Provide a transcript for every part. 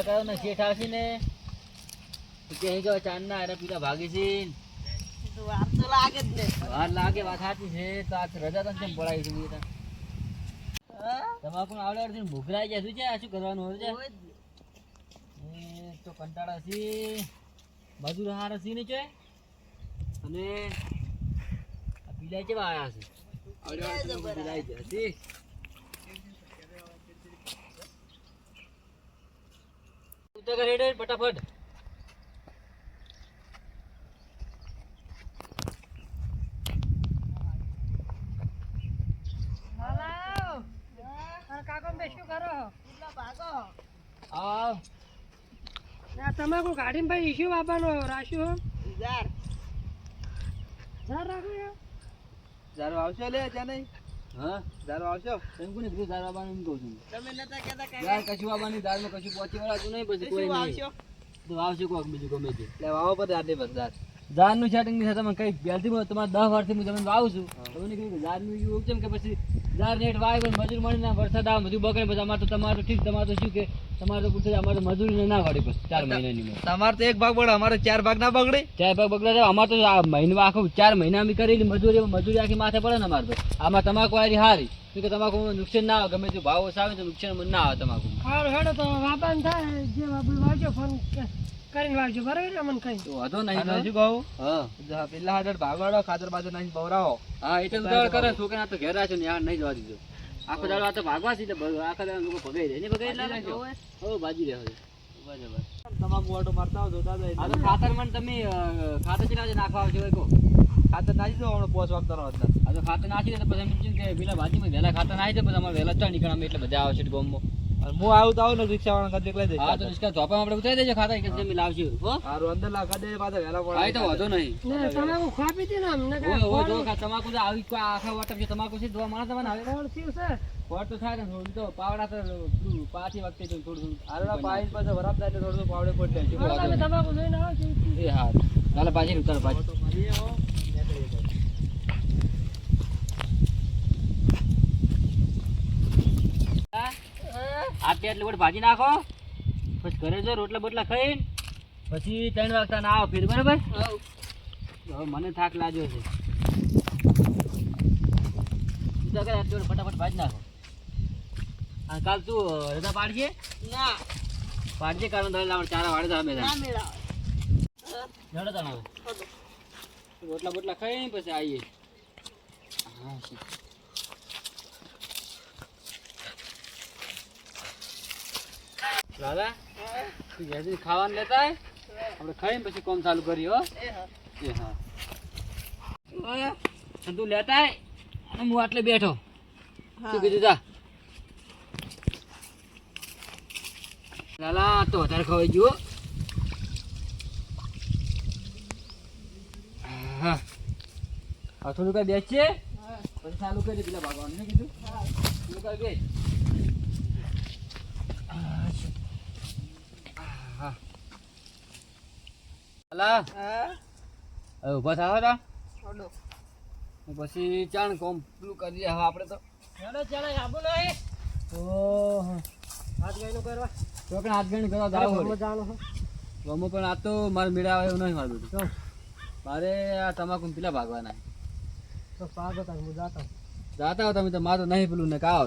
પેલા કરો ને શેઠ આવશે ને કે અહીં જો ચાંદના એને પીલા ભાગી છે વાર તો લાગે જ ને. વાર લાગે વાત સાચી છે તો આ રજા તો કેમ પડાવી છે બેટા તમાકુ આવડે છે ભૂખરાઈ જાય શું છે આ શું કરવાનું હોય છે હોય જ ને. એ તો કંટાળા છે મજૂર હાર છે ને છે અને આ પીલા કેવા આયા છે આવડે પીલાઈ જાય છે ઉતર કરે રે ફટાફટ આવ તમાકુ કાઢીને ભાઈ ઈશ્યુ બાપાનો રાખ્યો યાર જારો આવશો લે ત્યાં નહીં હા જારો આવશો તમે કોને કીધું દાર બાબાનું એમ કહું છું તમે નતા કહેતા કાંઈ? યાર કશું બાબાની દારમાં કશું પહોંચી વળાતું નહીં પછી કોઈ શું નહીં આવશો? તો આવશે કોક બીજું ગમે તે એટલે વાવો પર આટલી બસ જારનું સેટિંગ નહીં તમે કઈ પહેલથી તમારે 10 વર્ષથી હું જમીન વાવું છું તમને કીધું કે જારનું એવું કેમ કે પછી જાર નેટ વાય પણ મજૂર મળીને વરસાદ આવે બધું બગડે પછી અમારે તો તમારે તો ઠીક તમારે તો શું કે તમારે તો પૂછે અમારે તો મજૂરી ના વળે પછી 4 મહિનાની મેં તમારે તો એક ભાગ બગડે અમારે 4 ભાગ ના બગડે 4 ભાગ બગડે છે અમારે તો આ મહિનો આખો 4 મહિના અમે કરેલી મજૂરી આખી માથે પડે ને અમારે તો આમાં તમાકુ વાળી હારી કે તમાકુ નુકસાન ના આવે ગમે તે ભાવ ઓછા આવે તો નુકસાન મને ના આવે તમાકુ હારું હેડો તો વાપાને થાય જે બાપુ વાંચો ફોન કરીને વાંચો બરાબર અમને કઈ તો વાંધો નહીં અને હજુ કહું હા પેલા હાડર ભાગવાડો ખાતર બાજર નાખી બવરાવો હા એટલે ઉતાવળ કરે છોકરા તો ઘેર રાખ્યો ને યાર નહીં જવા દીધો આખો દાડો આ તો ભાગવા છે એટલે આખા દાડો લોકો ભગાઈ દે નહીં ભગાઈ એટલે હો બાજી રહ્યો છે બરાબર તમાકુ ઓટો મારતા આવો જોતા આ તો ખાતર મને તમે ખાતર ચલાવજે નાખવા આવજો હોય કો ખાતર નાખી દો હમણાં 5 વાગતા રહો એટલે આ તો ખાતર નાખી દે તો પછી એમ સમજ્યું કે પેલા ભાજીમાં વહેલા ખાતર નાખી દે પછી અમારે વહેલા ચા નીકળે અમે એટલે બધા આવશે બોમ્બો અને હું આવું તો આવું ને રિક્ષા વાળા કદી લઈ હા તો દઈશ રિસ્કા ચોપામાં આપણે ઉતારી દેજો ખાતર કે જમી લાવશે હો હારું અંદર લાગા દે પાછા વેલા હા એ તો વાંધો નહીં ને તમાકુ ખાપી હતી ને અમને ઓય ઓય જો તમાકુ તો આવી કોઈ આખા વટપ છે તમાકુ છે જોવા માણસ તમને આવે કોણ થયું છે વટ તો થાય ને થોડું તો પાવડા તો પેલું પાછી વખતે તો થોડું હારડા પાઈ પાછા વરાપતા એટલે થોડું પાવડે પડી જાય હાલો, તમે તમાકુ જોઈને આવો છો. એ હા ચાલો પાછી ઉતાર પાછી આ બે એટલે ભાજી નાખો પછી ઘરે જો રોટલા બોટલા ખાઈને પછી 3 વાગતા ના આવો ફેર બરાબર હવે મને થાક લાગ્યો છે સીધા કરે આટલું ફટાફટ ભાજી નાખો આ કાલ તું રજા પાડશે ના પાડજે કારણ તો લાવ ચારા વાડે અમે ના મેળાવે. જડો તણાવ ખોટું. રોટલા બોટલા ખાઈને પછી આવીએ હા છે દાદા તું ઘેરથી ખાવાનું લેતા આય. આપણે ખાઈને પછી કામ ચાલુ કરીએ હો એ હા. એ હા ઓય તું લેતા આય અને હું આટલે બેઠો શું કીધું તા લાલા તો વધારે ખવાઈ ગયો હા હા થોડું કઈ બેસીએ પછી ચાલુ કરી પેલા ભગવાન ને કીધું થોડું કઈ બેસ હા લાલા હા હવે ઉભા થાવ તા ખોટું. પછી ચાણ કોમ પેલું કરીએ હવે આપણે તો હેડો ચાલો આબુ નહીં ઓહો હાથ ગાયનું કરવા તો આપણે હાથ ગણી કરવા જાવ જવાનું છે ગમો પણ આ તો મારે મેળા આવે એવું નહીં મારું બધું મારે આ તમાકુ ને પેલા ભાગવાના તો પાગો તાર હું જાતા જાતા હો તમે તો મારું નહીં પેલું ને કાવ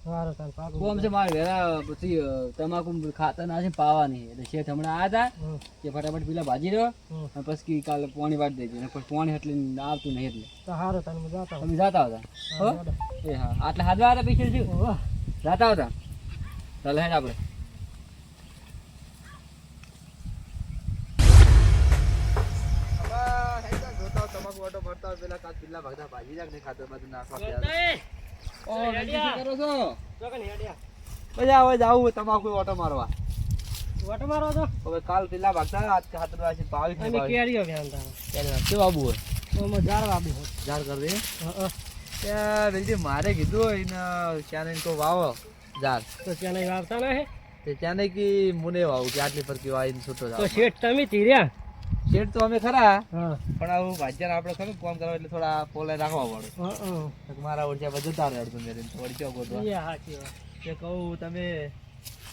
સારું તાર પાગો કોમ છે મારે વેલા પછી તમાકુ ખાતર ના છે પાવાની એટલે શેઠ હમણાં આવ્યા હતા કે ફટાફટ પેલા ભાજી રહ્યો અને પછી કાલે પાણી વાટ દેજો ને પછી પાણી એટલે આવતું નહીં એટલે તો સારું તાર હું જાતા તમે જાતા હતા હો એ હા આટલા હાથ વાળા પૈસા છે જાતા હતા ચાલે હેડ આપણે જોતા તમાકુ ઓટો મારતા હોય પેલા કાચ પેલા ભાગતા ભાજી જાક ને ખાતર બાજુ નાખવા ઓ શું કરો છો મજા આવે જાવું તમાકુ ઓટો મારવા વટ મારો તો હવે કાલ પેલા ભાગતા આજ ખાતર વાસી પાવી અને કેરીઓ વ્યાન તારે શું બાબુ હોય તો જાર વાબી હોત જાર કર દે હા ત્યાં વેલજી મારે કીધું એને ત્યાં કો વાવો જાર તો ત્યાં નહીં વાવતા ના હે તે ત્યાં નહીં કે મુને વાવું કે આટલી પર કેવા આવીને છૂટો તો જાવ શેઠ તમે ધીર્યા શેઠ તો અમે ખરા હા પણ આવું ભાજ્યાને આપણે ખબર કામ કરવા એટલે થોડા પોલે રાખવા પડે હા તો મારા ઓળખ્યા બધા જતા રહે અડધું મેરીને થોડી ચો ગોતવા એ હાચી વાત કે કહું તમે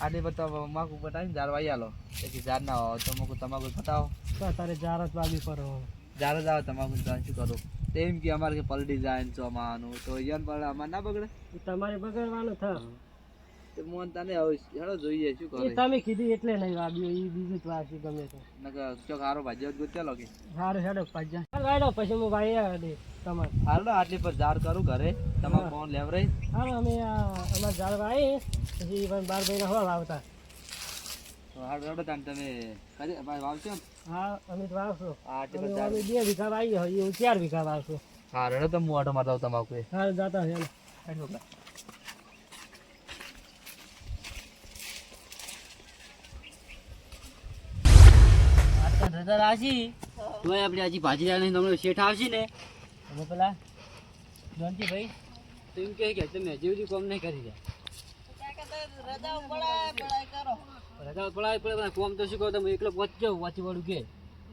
આટલી પર તમાકુ પટાવીને ઝાર વાઈ આલો પછી ઝાર ના હોય તો મૂકું તમાકુ પટાવો તો તારે જાર જ વાવી પર ઝાર જ આવે તમાકુ તો શું કરું તેમ કે અમારે કે પલટી જાય ને ચોમાનું તો યન પર અમારે ના બગડે તમારે બગાડવાનું થાય તો મોન તને હવે હેડો જોઈએ શું એ કરે તમે કીધી એટલે નહીં વાવ્યું એ બીજું જ વાવશે ગમે તે નકર ચોક હારો ભાજી ગોત ચાલો કે સારું હેડો પાછા વાયડો પછી હું ભાઈ આવે તમારે હાલો આટલી પર ઝાર કરું ઘરે તમાકુ ફોન લેવરાઈ હાલો અમે અમારા ઝાડ વાવી પછી પણ 12 મહિના હવા વાવતા હાલો હેડો તાન તમે કરી વાવશો ને હા અમે તો વાવશું આટલી અમે પર ઝાર 2 વીઘા વાવી હોય એવું 4 વીઘા વાવશું હા હેડો તો હું આટો મારતા તમાકુ એ હાલ જાતા હેલો હેડો રજા રાશી તોય આપણે હજી ભાજી લાવીને તમને શેઠ આવશે ને અમે પેલા જોનજીભાઈ તો એમ કહે કે તમે હજી સુધી કોમ નહીં કરી જાય રજાઓ પડાય કરો રજા પડાવી પડે પણ કોમ તો શું કહો તમે એકલો પહોંચજો વાંચી વાળું કે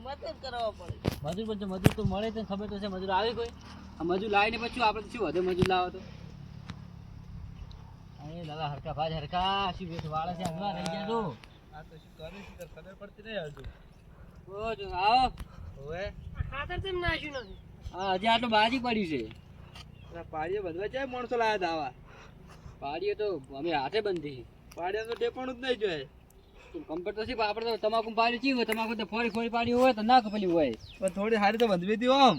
મદદ કરવા પડે મજૂર પણ મજૂર તો મળે તો ખબર તો છે મજૂર આવે કોઈ આ મજૂર લાવીને પછી આપણે તો શું વધે મજૂર લાવો તો અરે દાદા હરકા ભાજ હરકા શું બેઠ વાળા છે હમણાં રહી જાય તો આ તો શું કરે છે ખબર પડતી નહીં હજુ ઓ જો આવો ઓએ ખાતર તેમ નાખ્યું નથી હા હજી આટલું બાજી પડ્યું છે પાડીએ બધવા જાય માણસો લાયા હતા આવા પાડીએ તો અમે હાથે બંધી પાડીએ તો ટેપણું જ નહીં જોઈએ કમ્પ્યુટર તો શી આપણે તો તમાકુ પાડી ચી હોય તમાકુ તો ફોડી ફોડી પાડી હોય તો ના કપેલી હોય પણ થોડી હારી તો બંધવી હતી ઓમ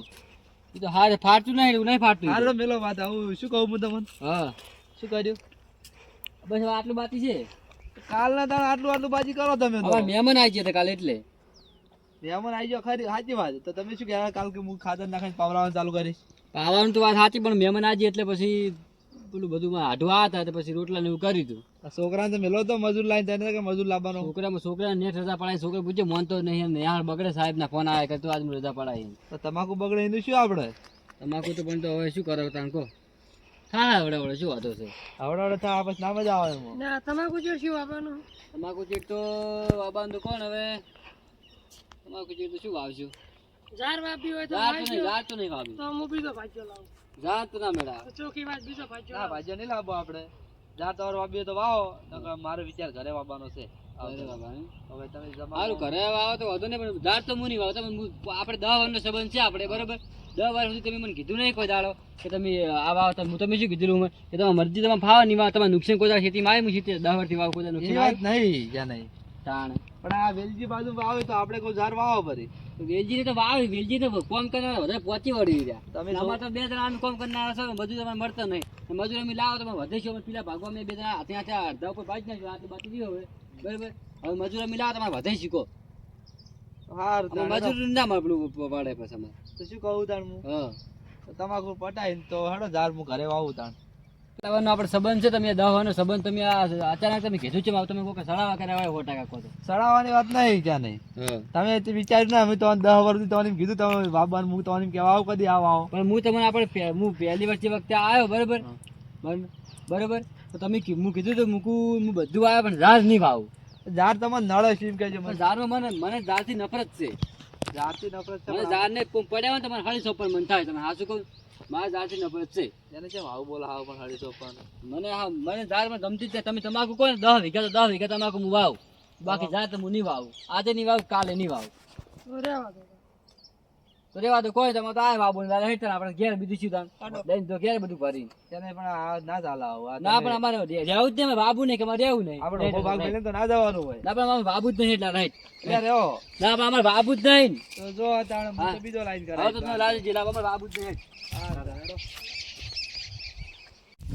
એ તો હારે ફાટતું નહીં એવું નહીં ફાટતું હારો મેલો વાત આવું શું કહું હું તમને હા શું કર્યું બસ હવે આટલું બાકી છે કાલના દાળ આટલું આટલું બાજી કરો તમે તો અમારા મહેમાન આવી ગયા હતા કાલે એટલે મહેમાન આવી ગયો ખરી સાચી વાત તો તમે શું કહેવા કાલ કે હું ખાતર નાખીને પાવરાવાનું ચાલુ કરીશ પાવાનું તો વાત સાચી પણ મહેમાન આવી એટલે પછી પેલું બધું હાડવા હતા તો પછી રોટલા ને એવું કર્યું હતું આ છોકરાને તો મેલો તો મજૂર લાઈને તને કે મજૂર લાવવાનો છોકરા નેટ રજા પડાય છોકરા પૂછે મોનતો નહીં યાર બગડે સાહેબ ના ફોન આવે કે તું આજ રજા પડાય તો તમાકુ બગડે એનું શું આપણે તમાકુ તો પણ તો હવે શું કરો તાણ કહો હા વડે વડે શું વાંધો છે આવડે આવડે થા પછી ના મજા આવે એમાં ના તમાકુ જો શું વાવવાનું તમાકુ ચીટ તો વાબાનું તો કોણ હવે તમાકુ ચીટ તો શું વાવશું જાર વાવી હોય તો ઝાડ તો નહીં વાવ્યું તો હું બીજો ભાજ્યો લાવું ઝાડ તો ના મેળા તો ચોખ્ખી વાત બીજો ભાજ્યો ના ભાજ્યો નહીં લાવવો આપણે જા તો વાવીએ તો વાવો નકર મારો વિચાર ઘરે વાવવાનો છે અરે બાબા હવે તમે સારું ઘરે વાવો તો વાંધો નહીં પણ ઝાડ તો હું નહીં વાવ તમે આપણે 10 વર્ષનો સંબંધ છે આપણે બરોબર 10 વર્ષ સુધી તમે મને કીધું નહીં કોઈ દાડો કે તમે આ વાવ તો હું તમે શું કીધું કે તમારી મરજી તમે ફાવો નહીં વાવ તમારે નુકસાન કોઈ દાડો ખેતીમાં આવી હું 10 વર્ષથી વાવ કોઈ દાડો નુકસાન વાત નહીં જ્યાં નહીં તાણ પણ આ વેલજી બાજુ વાવે તો આપણે કોઈ ઝાડ વાવો પડી વેલજી તો વાવ વેલજી તો કોમ કરનારા વધારે પહોંચી વળી રહ્યા તમે તમારે તો 2 જણા કોમ કરનારા છો મજૂર તમારે મળતા નહીં મજૂર અમે લાવો તમે વધે છો પેલા ભાગવા અમે 2 જણા હાથે હાથે અડધા ઉપર બાજી નાખ્યો આટલું બાકી નહીં હવે બરાબર હવે મજૂર અમે લાવો તમારે વધે શીખો હાર મજૂર ના મળે પડે પછી અમારે તો શું કહું તાણ હું હા તો તમાકુ પટાઈને તો હેડો ઝાડ હું ઘરે વાવું તાણ લાવવાનો આપણે સંબંધ છે તમે 10 વાનો સંબંધ તમે આ અચાનક તમે કીધું છે તમે કોઈ સડાવા કર્યા હોય 100% કહો તો સડાવવાની વાત નહીં ક્યાં નહીં તમે તે વિચાર્યું ને અમે તો 10 વર્ષથી તમને કીધું તમે બાબાને હું તમને કહેવા આવું કદી આવો પણ હું તમને આપણે હું પહેલી વખતે આવ્યો બરોબર બરોબર તો તમે હું કીધું તો હું બધું આવ્યો પણ ઝાડ નહીં વાવું ઝાડ તમને નળે છે એમ કહેજો મને ઝાડમાં મને ઝાડથી નફરત છે ઝાડથી નફરત છે મને ઝાડને પડ્યા હોય તમારે હળી સોપર મન થાય તમે હાસું કહું મારા ઝાડથી નફરત છે એને કેમ આવું બોલો આવું પણ હળી સોપાન મને ઝાડમાં ગમતી જ છે તમે તમાકુ કહો ને 10 વીઘા તો 10 વીઘા તમાકુ હું વાવું બાકી ઝાડ તો હું નહીં વાવું આજે નહીં વાવું કાલે નહીં વાવું રેવા દો તો રેવા તો કોઈ તમે તો આ વાવું ને હેઠ આપણે ઘેર બીજું શું તાણ લઈને તો ઘેર બધું ભરી તેને પણ આ ના ચાલે આવું ના પણ અમારે રહેવું જ નહીં બાબુ નહીં કે અમારે રહેવું નહીં આપણે ઉભો ભાગ મેળવીને તો ના જવાનું હોય ના પણ અમારે બાબુ જ નહીં એટલા રાઈટ એટલે રહ્યો ના પણ અમારે બાબુ જ નહીં તો જો તાણ હું તો બીજો લાઈન હવે કરાય તો તમે લાલજી જિલ્લા અમારે બાબુ જ નહીં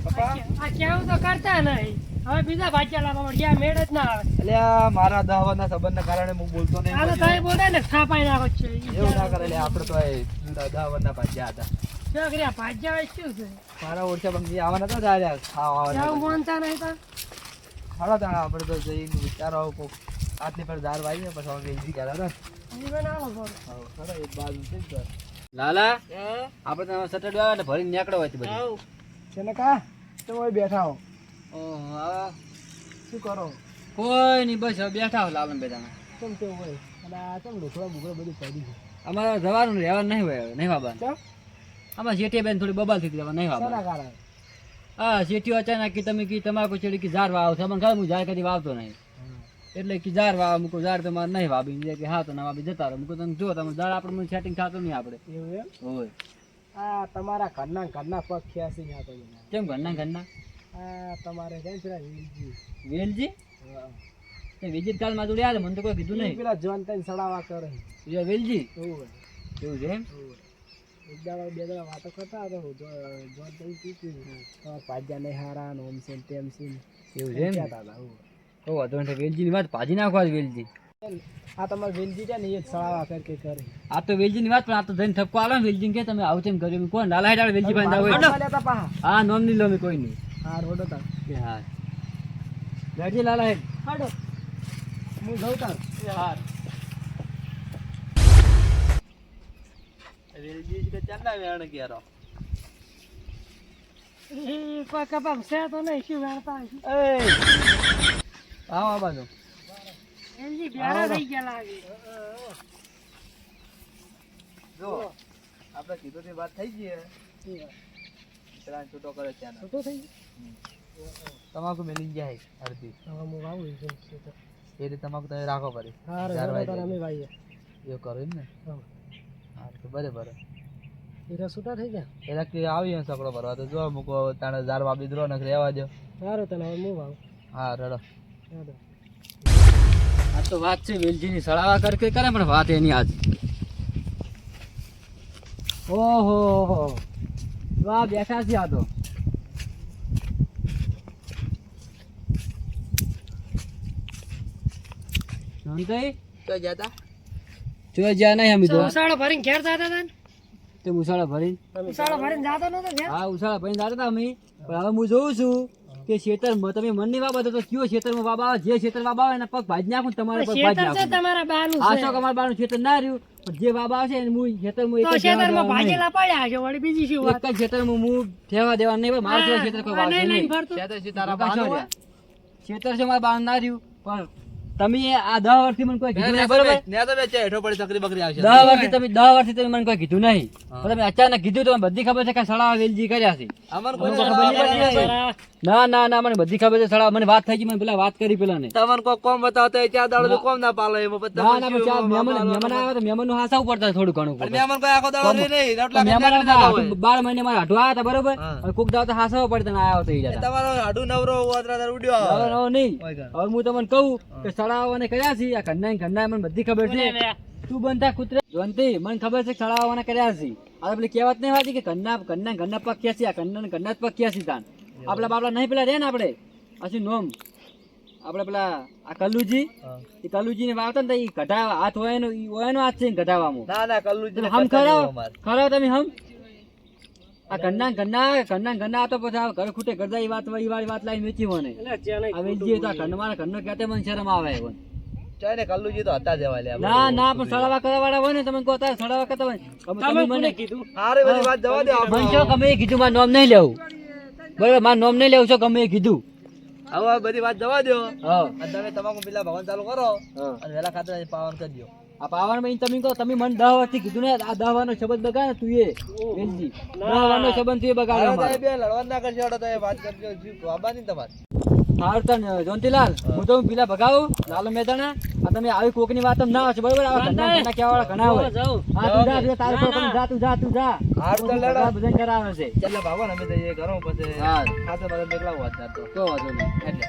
પપ્પા આ કેવું તો કરતા નહીં હવે બીજા ભાજ્યા લાવવા મળે જ્યાં મેળ જ ના આવે એટલે આ મારા 10 વર્ષના સંબંધના કારણે હું બોલતો નહીં આ તો તમે બોલે ને થાપાઈ નાખો છે એવું ના કરે એટલે આપણે તો 10 વર્ષના ભાગ્યા હતા છોકરી ભાજ્યા હોય શું છે મારા ઓળખ્યા બંગી આવવાના હતા દાર્યા ખાવા એવું માનતા નહીં તો હાલો તાણ આપણે તો જઈને વિચારો કોક આટલી પર ઝાડ વાવીએ પછી અમે વેચી ગયા હતા જીવન આવો બોલો હાલો એક બાજુ છે જ ઘર. લાલા આપણે તમે સટડ આવે એટલે ભરીને નીકળો હોય બધી છે ને કા તમે અહીં બેઠા હો ઓહો હવે શું કરો કોઈ નહીં બસ હવે બેઠા હો લાલન બેઠા કેમ કેવું હોય અને આ કેમ ઢોકળા બુકડા બધું પડી છે અમારે જવાનું રહેવાનું નહીં હોય હવે નહીં બાબા ચમ અમારે જેઠી બેન થોડી બબાલ થઈ હતી હવે નહીં શાના બાબા કારણે હા શેઠિયો અચાનક કે તમે કી તમાકુ ચડી કે ઝાડ વાવો છો મને ખબર હું ઝાડ કદી વાવતો નહીં એટલે કે ઝાડ વાવ મૂકો ઝાડ તમારે નહીં વાવી એટલે કે હા તો ના વાવી જતા રહો મૂકો તમે જો તમે ઝાડ આપણે સેટિંગ થતું નહીં આપણે એવું એમ હોય આ તમારા ઘરના પગ ખ્યાસી ના તો કેમ ઘરના આ તમારે કેમ પેલા વેલજી વેલજી તે વિજિત કાલ માં જોડ્યા મને તો કોઈ કીધું નહીં પેલા જોન તને સડાવા કરે એ વેલજી એવું એવું છે એમ એક દાડા બે દાડા વાતો કરતા હતો જોન તને કીધું પાજા નહીં હારા ને ઓમ છે તેમ છે એવું છે એમ કહેતા હતા કહો વાંધો નહીં વેલજી ની વાત ભાજી નાખવા વેલજી આ તમારે વેલજી છે ને એ જ સડાવા કરકે કરે આ તો વેલજી ની વાત પણ આ તો જઈને ઠપકો આલો ને વેલજી કે તમે આવું તેમ કર્યું કોણ નાલા હેડાળ વેલજી ભાઈ આવો હા નોમ નહીં લો મેં કોઈ નહીં હા રોડો તાર કે હા ગાડી લાલા હેડ હાડો હું જઉં તાર હાર વેલજી કે ચાંદા વેણ કેરો કોઈ કપામ છે તો નહીં શું વાર્તા છે આવો આ બાજુ વેલજી બેરા થઈ ગયા લાગે જો આપણે કીધું તે વાત થઈ ગઈ પેલા છૂટો કરે ચાંદા છૂટો થઈ તમાકુ મેલી જાય અડધી હવે હું વાવું એ રીતે તમાકુ તમે રાખો પડે હારું અમે ભાઈએ એવું કરો એમ ને હા હા તો બરાબર હીરા છૂટા થઈ ગયા એના કે આવી સકડો ભરવા તો જો મૂકો તાણે ઝાડ વાપી દો ને રહેવા દો સારું તને હવે હું વાવું હા રડો આ તો વાત છે વેલજી ની સળાવા કરે પણ વાત એની આજ ઓહો વાહ બેઠા છે આ તો શાંતિ તો જતા જોઈ જ્યાં નહીં અમે તો ઉસાળો ભરીને ઘેર જતા હતા ને તે મુસાળા ભરીને ઉસાળો ભરીને જતો નતો ઘેર હા ઉસાળા ભરીને જાતા હતા અમે પણ હવે હું જોઉં છું કે ખેતરમાં તમે મનની બાબત તો કયો ખેતરમાં બાબા આવે જે ખેતર બાબા આવે એને પગ ભાજી નાખું ને તમારે પગ ભાજી ખેતર છે નાખું તમારા બાનું આ છે શોક અમારા બાનું ખેતર ના રહ્યું પણ જે બાબા આવશે એને હું ખેતરમાં એક તો જ જવા ખેતરમાં દેવાનું નહીં. ભાજેલા પડ્યા છે વળી બીજી શું વાત એક જ ખેતરમાં હું ફેરવા દેવાનું નહીં પણ મારા જેવા ખેતર કોઈ વાવશે નહીં નહીં ભરતું તારા બાબા બાનું શું હોય? રહ્યા? ખેતર છે મારા બાનું ના રહ્યું પણ તમે આ 10 વર્ષથી મને કોઈ કીધું નહીં બરોબર ને તો બે હેઠો પડી ચકરી બકરી આવશે 10 વર્ષથી તમે મને કોઈ કીધું નહીં પણ તમે અચાનક કીધું તો મને બધી ખબર છે કે સળાવા વેલજી કર્યા છે અમર મને કોઈ ખબર નહીં પડી. ના મને બધી ખબર છે સળાવા મને વાત થઈ ગઈ મને પેલા વાત કરી પેલા ને તમને કોઈ કોમ બતાવતા હોય ત્યાં દાડો કોમ ના પાલો એમાં પછી ના પણ ચાલ મહેમાન આવ્યા તો મહેમાનનું હાસાવું પડતા થોડું ઘણું અને મહેમાન કોઈ આખો દાડો રહે નહીં રોટલા મહેમાન ખાઈને હતા, હોય. 12 મહિને મારા હાટુ આવ્યા હતા બરોબર હા. હવે કોક દાવ તો હાસાવો પડે તને આવ્યો તો ઈ જતા તમારો હાડુ નવરો વાતરા ઉડ્યો હવે હવે નહીં હોય કાં. હવે હું તમને કહું કે સળાવાને કર્યા છે આ ઘરના મને બધી ખબર છે તું બનતા કૂતરા જોનતી મને ખબર છે કે સળાવાને કર્યા છે આ તો પેલી કહેવત નહીં વાંચી કે ઘરના પગ ક્યાં છે આ ઘરના જ પગ ક્યાં છે તાન આપણા બાપડા નહીં પેલા રે ને આપણે હશું નોમ આપણે પેલા આ કલ્લુજી હા. એ કલ્લુજી ને વાવતા ને તો ઈ ઘટાવા હાથ હોય એનો હાથ છે ને ઘટાવામાં ના ના કલ્લુજી તમે હમ ખરાવ તમે હમ આ ઘરના તો પછી આ ઘર ખૂટે કરતા એ વાત વાળી વાત લાવી વેચી મને આ વેચી તો આ ઘરનો મારા ઘરનો કહેતે મને શરમ આવે મને. ચાય ને કલ્લુજી તો હતા જેવા લે ના પણ સળાવા કરવા વાળા હોય ને તમે કહો તારે સળાવા કરતા હોય તમે મને કીધું અરે બધી વાત જવા દે મને છો ગમે એ કીધું મારું નામ નહીં લેવું બરાબર મારું નામ નહીં લેવું છો ગમે એ કીધું હવે આ બધી વાત જવા દો હા અને તમે તમાકુ પેલા ભગવાન ચાલુ કરો હા. અને વેલા ખાતર પાવન કરી દો આ પાવનમાં તમે કહો તમે મને 10 વર્ષથી કીધું ને આ 10 વાનો શબ્દ બગાડ ને તું એ વેલજી 10 વાનો શબ્દ તું એ બગાડ્યો હવે અમારો. તમે બે લડવા ના કરશો તો એ વાત કરજો જીવ બાબાની તમારે સારું તને જોનતીલાલ હું તો પેલા ભગાવું લાલો મેદાના આ તમે આવી કોકની વાત ના આવશે બરોબર આવા ઘરના કહેવા વાળા ઘણા હોય હા તું જા તારે તું જા હારું તો લડો. બધાને કરાવે છે ચાલો ભાગો ને અમે જઈએ ઘરો પછી હા ખાતર બધા નીકળાવો વાત તો વાંધો નહીં એટલે